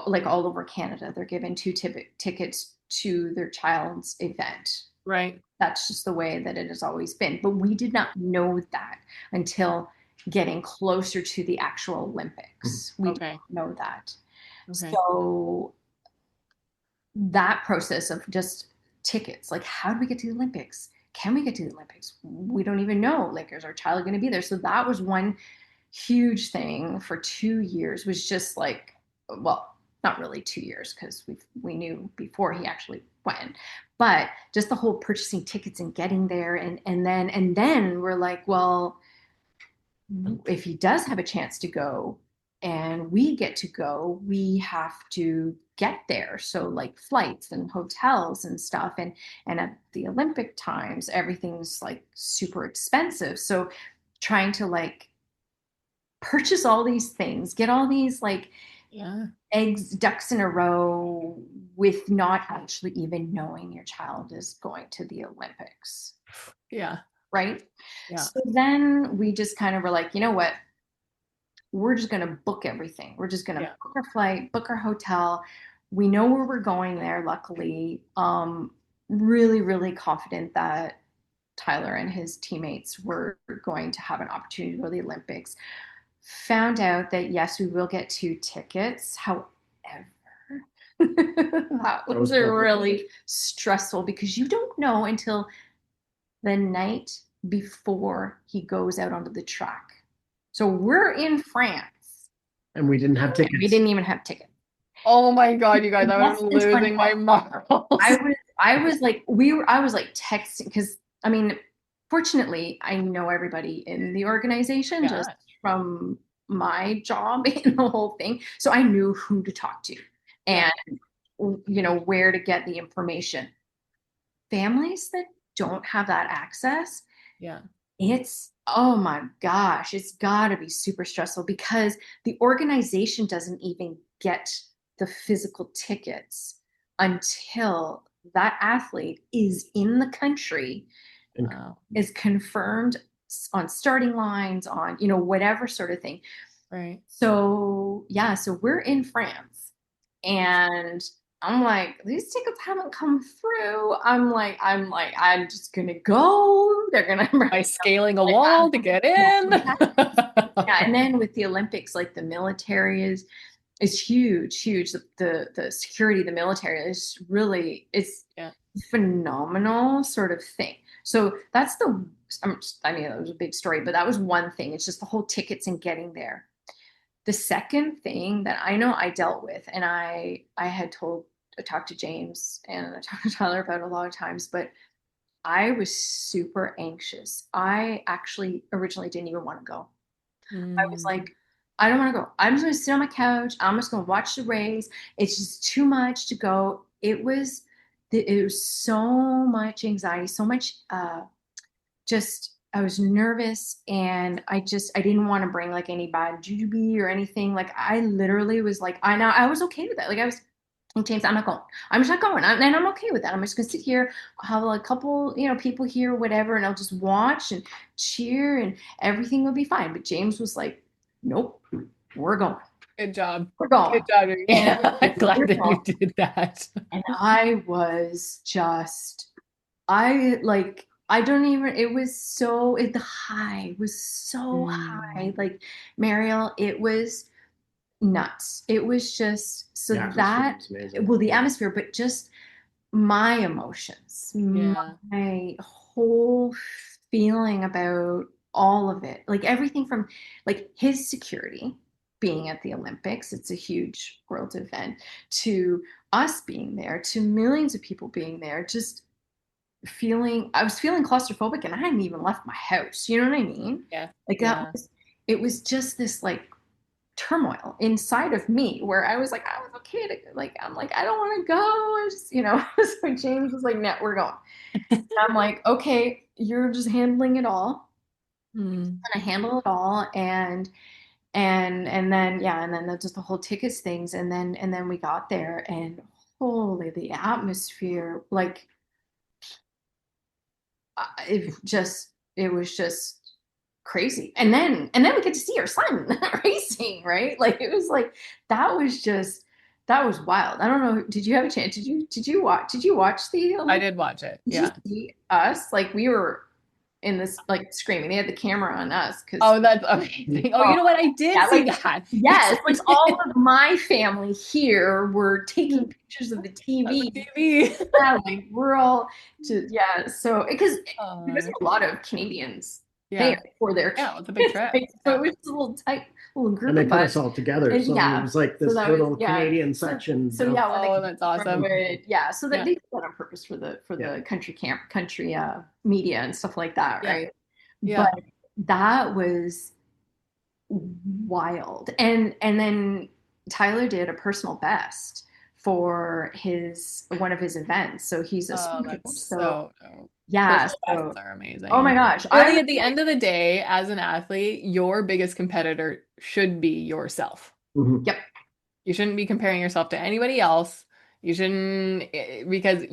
like all over Canada, they're given 2 tickets to their child's event. Right. That's just the way that it has always been. But we did not know that until getting closer to the actual Olympics. We Okay. didn't know that. Okay. So that process of just tickets, like how do we get to the Olympics? Can we get to the Olympics? We don't even know. Like, is our child going to be there? So that was one huge thing for 2 years, was just like, well, not really 2 years because we knew before he actually went, but just the whole purchasing tickets and getting there, and then we're like, well, if he does have a chance to go and we get to go, we have to get there. So like flights and hotels and stuff. And at the Olympic times, everything's like super expensive. So trying to like purchase all these things, get all these like Yeah. ducks in a row with not actually even knowing your child is going to the Olympics. Yeah. Right. Yeah. So then we just kind of were like, you know what? We're just going to book everything. We're just going to book our flight, book our hotel. We know where we're going there, luckily. Really, really confident that Tyler and his teammates were going to have an opportunity to go to the Olympics. Found out that, yes, we will get 2 tickets. However, that was really stressful because you don't know until the night before he goes out onto the track. So we're in France. And we didn't have tickets. We didn't even have tickets. Oh my God, you guys, I was losing my marbles. I was like texting because I mean, fortunately, I know everybody in the organization just from my job in the whole thing. So I knew who to talk to and you know where to get the information. Families that don't have that access, it's, oh my gosh, it's got to be super stressful because the organization doesn't even get the physical tickets until that athlete is in the country, is confirmed on starting lines, on, you know, whatever sort of thing. Right. So yeah, so we're in France and I'm like, these tickets haven't come through. I'm just gonna go. They're gonna by scaling a wall to get in. Yeah, and then with the Olympics, like the military is huge. The security, the military is really, it's phenomenal sort of thing. So that's I mean, it was a big story, but that was one thing. It's just the whole tickets and getting there. The second thing that I know I dealt with, and I talked to James and I talked to Tyler about it a lot of times, but I was super anxious. I actually originally didn't even want to go. I was like, I don't want to go. I'm just going to sit on my couch. I'm just going to watch the race. It's just too much to go. It was so much anxiety, so much just, I was nervous and I didn't want to bring like any bad juju or anything. Like I literally was like, I was okay with that. Like I was, James, I'm not going. I'm just not going. And I'm okay with that. I'm just going to sit here. I'll have a couple, you know, people here, whatever, and I'll just watch and cheer and everything will be fine. But James was like, nope, we're going. Good job. We're going. Good job. Yeah, I'm glad that you did that. And I was just, I don't even, it was so, the high was so high. Like, Mariel, it was nuts. It was just so The atmosphere that was amazing. well, the atmosphere, but just my emotions, Yeah. my whole feeling about all of it, like everything from like his security being at the Olympics, it's a huge world event, to us being there, to millions of people being there, just I was feeling claustrophobic and I hadn't even left my house. You know what I mean? Yeah. Like Yeah. it was just this like turmoil inside of me where I was like, I was okay to like, I'm like, I don't want to go. I just, so James was like, no, we're going. And I'm like, okay, you're just handling it all. Mm. And I handle it all. And then, yeah, and then just the whole tickets things. And then we got there and holy, the atmosphere, like it was just crazy. And then we get to see our son racing, right? Like it was like that was wild. I don't know. Did you have a chance? Did you watch the I Olympics? did watch it. Did you Yeah. see us? Like we were in this like screaming. They had the camera on us because Oh, that's amazing. Oh, you know what? I did yeah, see like that. yes, like all of my family here were taking pictures of the On the TV. TV. Yeah, like we're all just yeah. So because there's Uh, a lot of Canadians there yeah. for their Yeah, it's a big kids, trip. right? So it Yeah. was just a little tight little And group they of put us. us all together. And So it yeah, was like so this that was little yeah. Canadian So section. so yeah, when they Oh, came that's from awesome. it, yeah. So that Yeah. they did that on purpose for Yeah. the country media and stuff like that, Yeah. right? But Yeah. that was wild. And then Tyler did a personal best for his one of his events. So he's a Oh, swim that's coach. So so dope. yeah, Personal bests so are oh my amazing. gosh, Really, at the end of the day, as an athlete, your biggest competitor should be yourself. Mhm. yep, You shouldn't be comparing yourself to anybody else. You shouldn't, because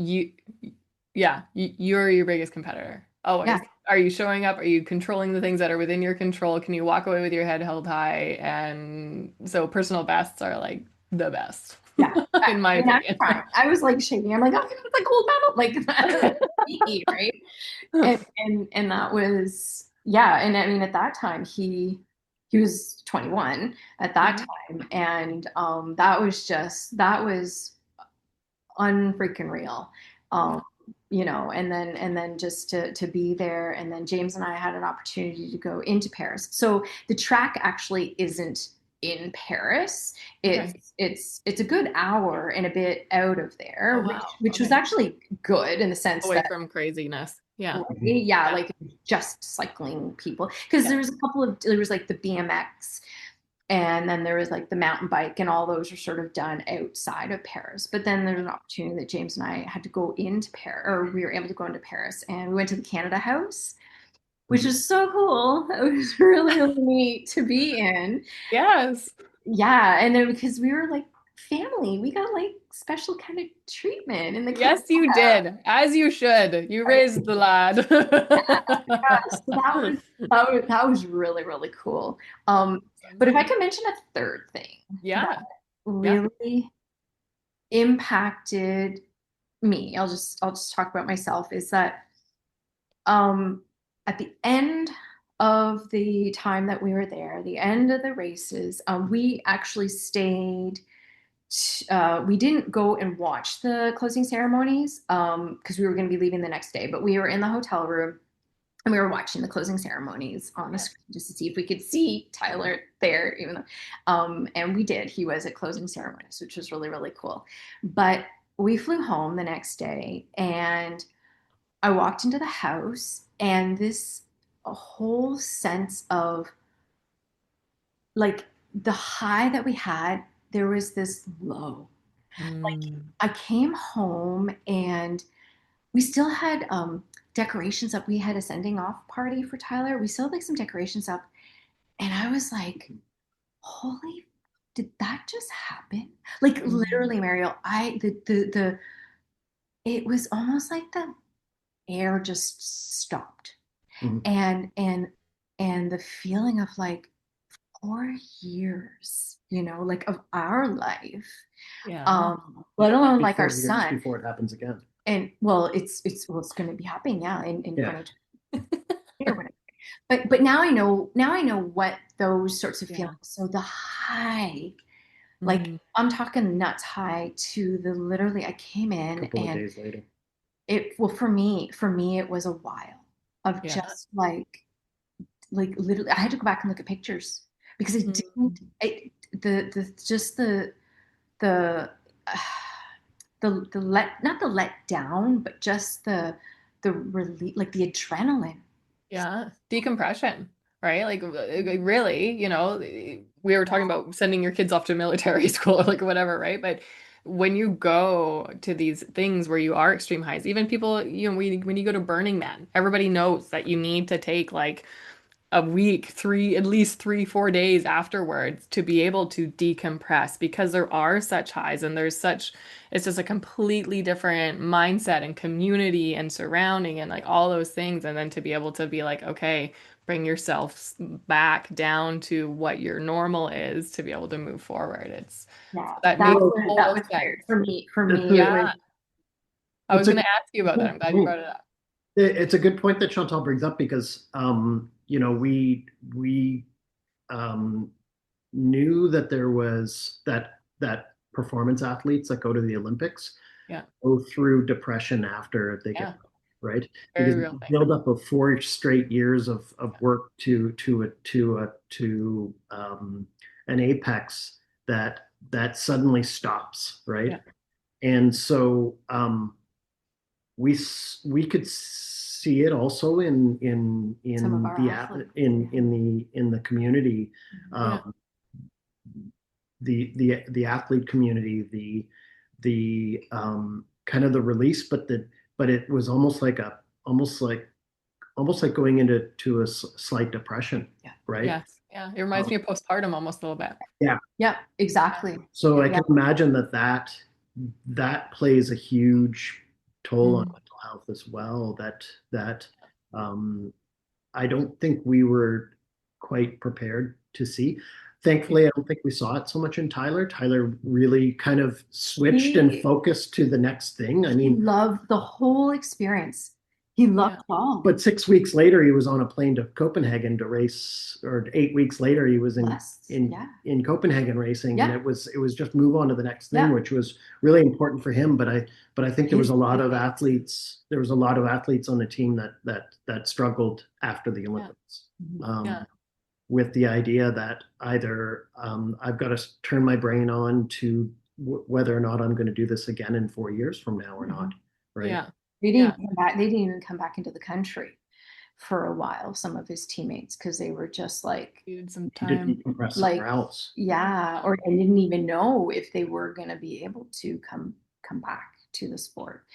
yeah, you're your biggest competitor. yeah, Always. Are you showing up? Are you controlling the things that are within your control? Can you walk away with your head held high? And so personal bests are like the best, yeah. in my I mean, I'm opinion. fine. I was like shaking. I'm like, oh, it's like gold medal, like that, right? And that was yeah. And I mean, at that time, he was 21 at that Mhm. time, and that was unfreaking real. Um, and then just to be there, and then James and I had an opportunity to go into Paris. So the track actually isn't in Paris. Okay. It's a good hour and a bit out of Oh, there, wow. which was Okay. actually good in the sense Away that from craziness. Yeah. yeah, Yeah. like just cycling people because Yeah. there was like the BMX and then there was like the mountain bike, and all those are sort of done outside of Paris. But then there's an opportunity that James and I had to go into Paris, or we were able to go into Paris, and we went to the Canada House, which was so cool. It was really, really neat to be in. Yes. Yeah, and then because we were like family, we got like special kind of treatment in the Canada Yes, you House. did. As you should. You Right? raised the lad. Yeah, so that was really, really cool. Sounds But if I good. could mention a third thing that Yeah. Yeah. really impacted me, I'll just talk about myself, is that um at the end of the time that we were there, the end of the races, we actually stayed we didn't go and watch the closing ceremonies because we were going to be leaving the next day, but we were in the hotel room and we were watching the closing ceremonies on the Yeah. screen just to see if we could see Tyler there, even though, and we did. He was at closing ceremonies, which was really, really cool. But we flew home the next day, and I walked into the house, and this a whole sense of like the high that we had, there was this low. Like Mm. I came home and we still had decorations up. We had a sending off party for Tyler. We still had like some decorations up. And I was like, holy, did that just happen? Like Mm. literally, Mariel, it was almost like the air just stopped. Mhm. And the feeling of like 4 years, like of our life, Yeah. let alone Be like our 4 years son. before it happens again. And well, it's going to be happening, yeah, in Yeah. 2020 or whatever. But now I know what those sorts of Yeah. feelings. So the high Like Mhm. I'm talking nuts high to the literally I came A in couple of and days later. well for me it was a while of Yeah. just like literally I had to go back and look at pictures because it Mhm. didn't the just the uh, the let not the let down but just the relief like the adrenaline. Yeah, decompression, right? Like, really, we were talking about sending your kids off to military school or like whatever, right? But when you go to these things where you are extreme highs, even people, when you go to Burning Man, everybody knows that you need to take like a week, at least 3, 4 days afterwards to be able to decompress because there are such highs and it's just a completely different mindset and community and surrounding and like all those things. And then to be able to be like, okay, bring yourself back down to what your normal is to be able to move forward. Yeah, That makes that total was sense. scary for me. For It's me, it was a, Yeah. I was it's a going to ask you about that. good I'm glad you point. brought it up. It's a good point that Chantal brings up because we um, knew that there was that performance athletes that go to the Olympics Yeah. go through depression after they get Yeah. right Very because real thing. build up of 4 straight years of work to an apex that suddenly stops, right? Yeah. And so we could see it also some of in our the athletes. in the community, Yeah. um, the athlete community, the kind of the release, but it was almost like going into a slight depression, Yeah. right? Yes. Yeah. It reminds Um, me of postpartum almost a little bit. yeah. Yep, exactly. So I Yeah. can imagine that plays a huge toll on Mhm. mental health as well. That um, I don't think we were quite prepared to see. Thankfully, I don't think we saw it so much in Tyler. Tyler really kind of switched and He focused to the next thing. I he mean, loved the whole experience. He loved Yeah. it all. but 6 weeks later, he was on a plane to Copenhagen to race, or 8 weeks later, he was Less. Yeah. in Copenhagen racing, and Yeah. it was just move on to the next thing, Yeah. which was really important for him. But I think His There was a lot of athletes on the team that struggled after the Yeah. Olympics. Mhm. Um, Yeah. with the idea that either I've got to turn my brain on to whether or not I'm going to do this again in 4 years from now or not, right? Yeah. They didn't Yeah. come back. They didn't even come back into the country for a while. Some of his teammates, because they were just Needed some He did time. decompress like, somewhere else. yeah, or they didn't even know if they were going to be able to come back to the sport.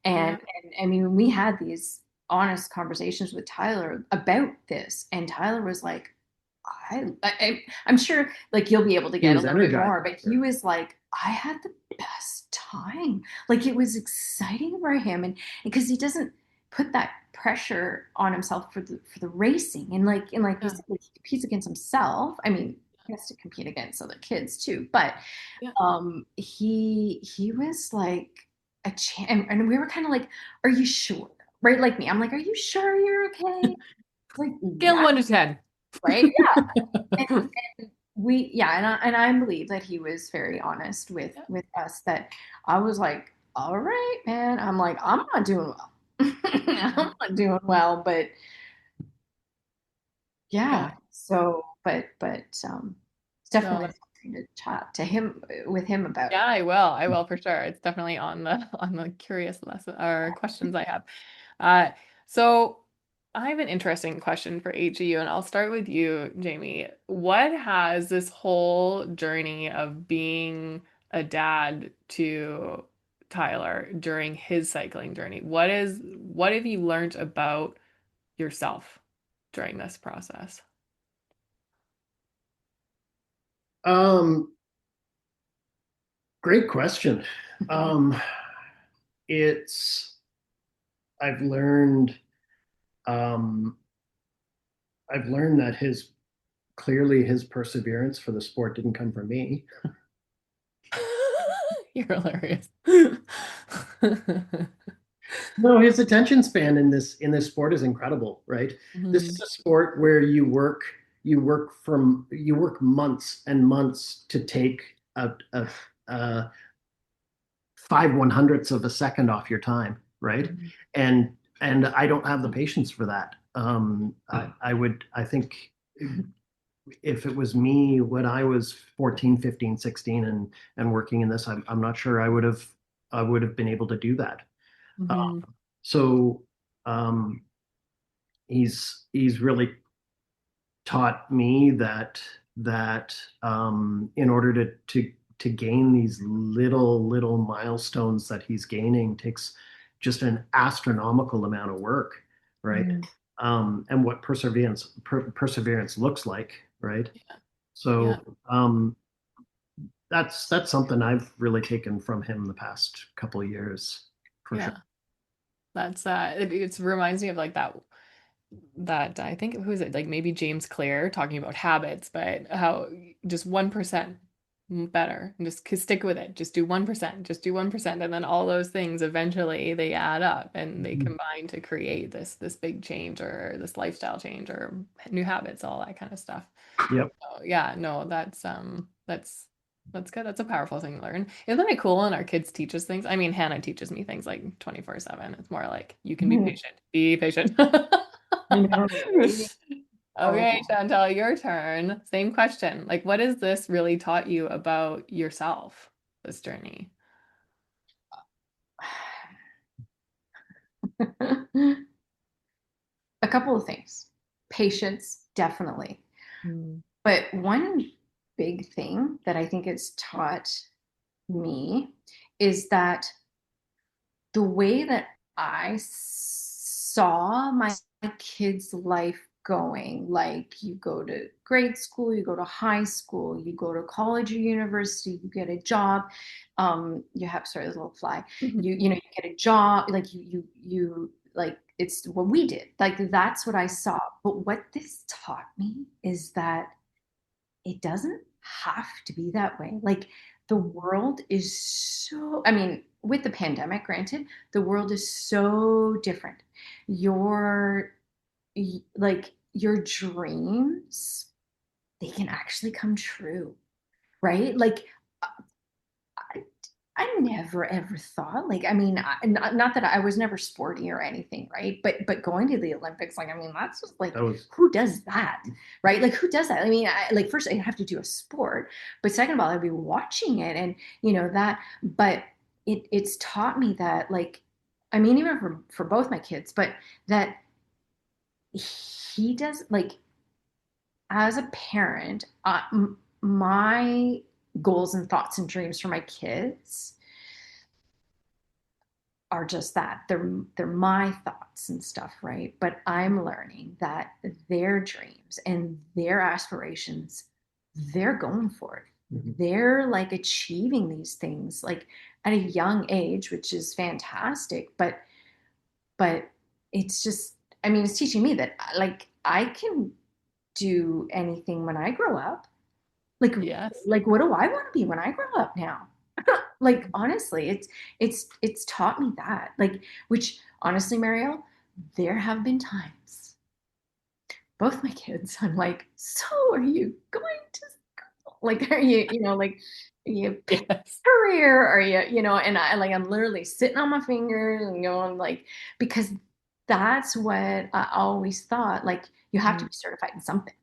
Yeah. And I mean, we had these honest conversations with Tyler about this, and Tyler was like, I'm sure like you'll be able to He get a was little bit energized. more, but he was like, I had the best time. Like it was exciting for him, and because he doesn't put that pressure on himself for the racing, and like we Yeah. said, like, he competes against himself. I mean, he has to compete against other kids too, but Yeah. he was like and we were kind of like, are you sure? Right, like me, I'm like, are you sure you're okay? Like, Scale yeah, 1 to 10. right, yeah. And we yeah, and I believe that he was very honest Yeah. with us. That I was like, all right, man. I'm like, I'm not doing well. I'm not doing well, but yeah. Yeah. So, it's No, definitely something to chat to him with him about. yeah, I will. I will for sure. It's definitely on the on the curious lesson or questions I have. Uh, so I have an interesting question for each of you, and I'll start with you, Jamie. What has this whole journey of being a dad to Tyler during his cycling journey? What have you learned about yourself during this process? Um, Great question. Um, it's I've learned um, I've learned that his perseverance for the sport didn't come from me. You're hilarious. No, his attention span in this sport is incredible, right? This is Mhm. a sport where you work months and months to take a, a 5/100ths of a second off your time, right? Mhm. And I don't have the patience for that. I think if it was me when I was 14, 15, 16 and working in this, I'm not sure I would have been able to do that. Mhm. So um, he's really taught me that in order to gain these little milestones that he's gaining takes just an astronomical amount of work, right? Mhm. And what perseverance looks like, right? Yeah. So that's something I've really taken from him the past couple of years, for sure. Yeah. That's it reminds me of like that I think who is it? Like maybe James Clear talking about habits, but how just 1% better. And just stick with it. Just do 1%, just do 1%. And then all those things eventually they add up and they Mhm. combine to create this big change or this lifestyle change or new habits, all that kind of stuff. Yep. So yeah, no, that's good. That's a powerful thing to learn. Isn't it cool when our kids teach us things? I mean, Hannah teaches me things like 24/7. It's more like you can be Mhm. patient. Be patient. I know, right? Oh, Okay, Chantal, your turn. Same question. Like, what has this really taught you about yourself, this journey? a couple of things. Patience, definitely. Mm. But one big thing that I think it's taught me is that the way that I saw my kids' life going, like you go to grade school, you go to high school, you go to college or university, you get a job, you have, sorry, there's a little fly, you get a job, like you like it's what we did, like that's what I saw. But what this taught me is that it doesn't have to be that way. Like the world is so, I mean, with the pandemic, granted, the world is so different. Your like your dreams, they can actually come true, right? Like I, I never ever thought, like, I mean, not that I was never sporty or anything, right? But going to the Olympics, like, I mean, that's just like, That was who does that, right? Like, who does that? I mean, like, first I have to do a sport, but second of all, I'd be watching it, and that. But it's taught me that, like, I mean, even for both my kids, but that he does, like, as a parent, my goals and thoughts and dreams for my kids are just that, they're my thoughts and stuff, right? But I'm learning that their dreams and their aspirations, they're going for it. Mhm. They're like achieving these things like at a young age, which is fantastic. But it's just, I mean, it's teaching me that, like, I can do anything when I grow up. like Yes. like what do I want to be when I grow up now? Like, honestly, it's taught me that, like, which honestly, Mariel, there have been times, both my kids, I'm like, so are you going to school? Like, are you, like, are you pick Yes. a career? Are you, and I'm literally sitting on my fingers and going, like, because that's what I always thought, like, you have to Mm. be certified in something,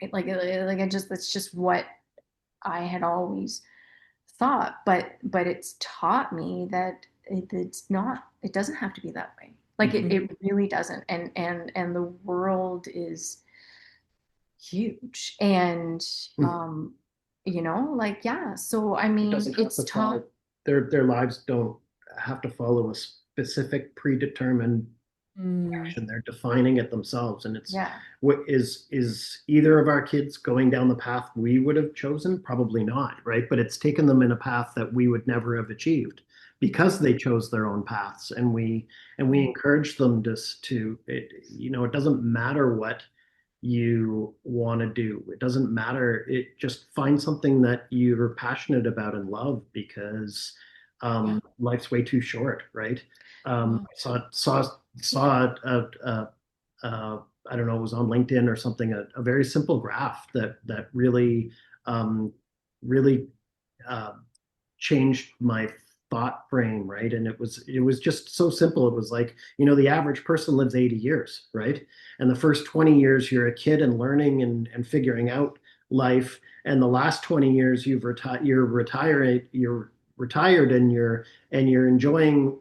right? Like I just, that's just what I had always thought. But it's taught me that it's not, it doesn't have to be that way. Like, it, Mhm. it really doesn't. And the world is huge. And like, yeah, so I It mean, doesn't have it's to taught. follow their lives don't have to follow a specific predetermined Mm. direction. They're defining it themselves, and it's Yeah. what is either of our kids going down the path we would have chosen? Probably not, right? But it's taken them in a path that we would never have achieved because they chose their own paths, and we encourage them to it. It doesn't matter what you want to do. It doesn't matter. It just find something that you're passionate about and love, because Yeah. life's way too short, right? Oh, I saw I don't know, it was on LinkedIn or something, a very simple graph that really um, really changed my thought frame, right? And it was just so simple. It was like, the average person lives 80 years, right? And the first 20 years you're a kid and learning and figuring out life, and the last 20 years you're retired and you're enjoying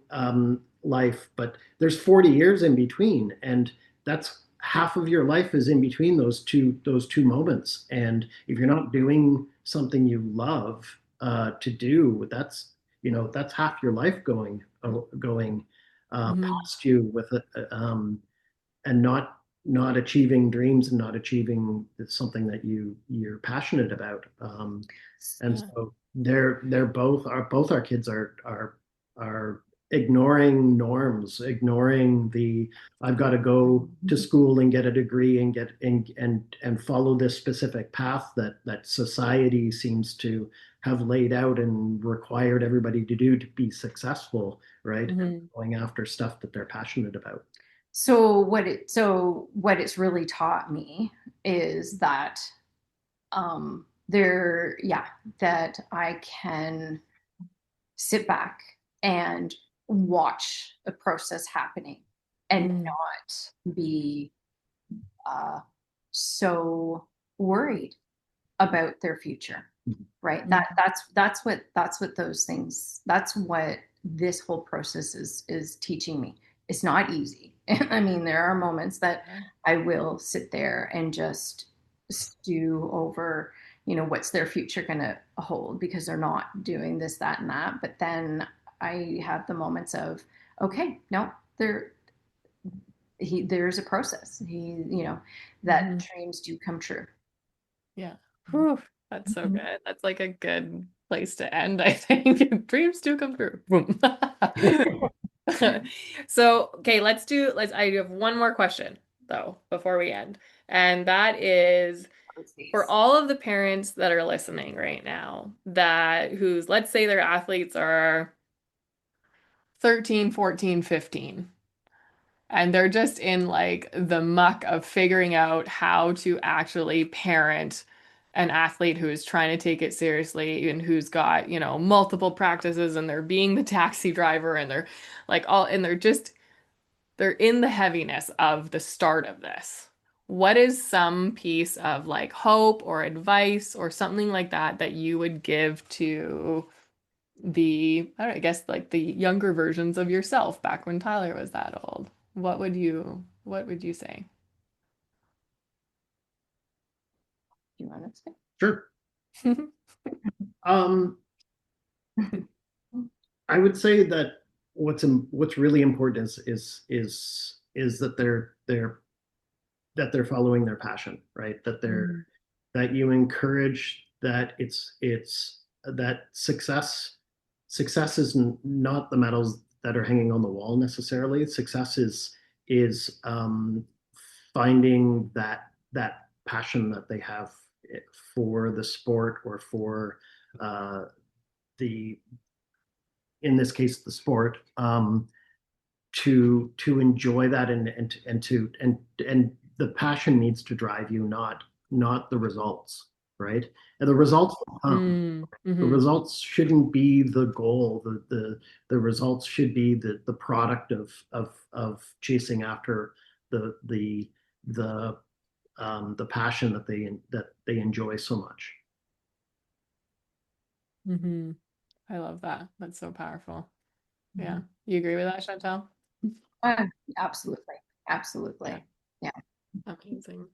life, but there's 40 years in between, and that's half of your life is in between those two moments. And if you're not doing something you love to do, that's half your life going Mhm. past you with it, and not achieving dreams and not achieving something that you're passionate about. And Yeah. so they're both our kids are ignoring norms, ignoring the I've got to go to school and get a degree and get and follow this specific path that society seems to have laid out and required everybody to do to be successful, right? And Mhm. going after stuff that they're passionate about. So what it's really taught me is that yeah, that I can sit back and watch the process happening and Mhm. not be uh, so worried about their future, right? Mhm. That's what those things, that's what this whole process is teaching me. It's not easy. I mean, there are moments that I will sit there and just stew over, what's their future going to hold, because they're not doing this, that, and that. But then I have the moments of, okay, no, there's a process. That Mhm. dreams do come true. Yeah. Whew. That's so good. That's like a good place to end, I think. Dreams do come true. Boom. So, okay, I do have one more question though before we end. And that is for all of the parents that are listening right now, let's say their athletes are 13, 14, 15. And they're just in like the muck of figuring out how to actually parent an athlete who is trying to take it seriously and who's got, multiple practices, and they're being the taxi driver, and they're like they're in the heaviness of the start of this. What is some piece of like hope or advice or something like that that you would give to I don't know, I guess like the younger versions of yourself back when Tyler was that old? What would you say? Do you want to say? Sure. Um, I would say that what's really important is that they're following their passion, right? Mm, That you encourage that it's that success is not the medals that are hanging on the wall necessarily. Success is finding that passion that they have for the sport, or for uh, the in this case the sport, to enjoy that, and the passion needs to drive you, not the results, right? And the results will come. The mm-hmm, results shouldn't be the goal. The results should be the product of chasing after the the passion that they enjoy so much. mm-hmm. I love that. That's so powerful. Yeah. You agree with that, Chantal? Uh, Absolutely. Absolutely. Yeah. Yeah. Amazing.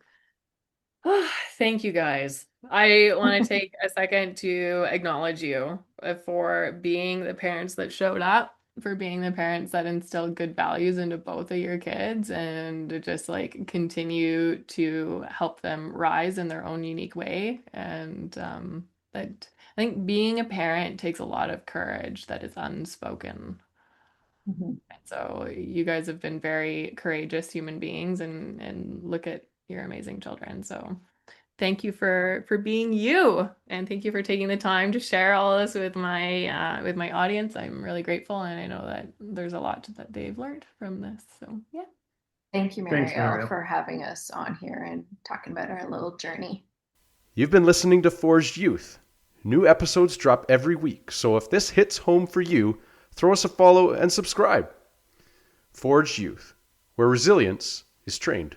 Thank you guys. I want to take a second to acknowledge you for being the parents that showed up, for being the parents that instilled good values into both of your kids, and to just like continue to help them rise in their own unique way. And that I think being a parent takes a lot of courage that is unspoken. Mhm. So you guys have been very courageous human beings, and look at your amazing children. So thank you for being you, and thank you for taking the time to share all this with my audience. I'm really grateful, and I know that there's a lot that they've learned from this. So yeah. Thank you, Thanks, Mariel, Mario. for having us on here and talking about our little journey. You've been listening to Forged Youth. New episodes drop every week, so if this hits home for you, throw us a follow and subscribe. Forged Youth, where resilience is trained.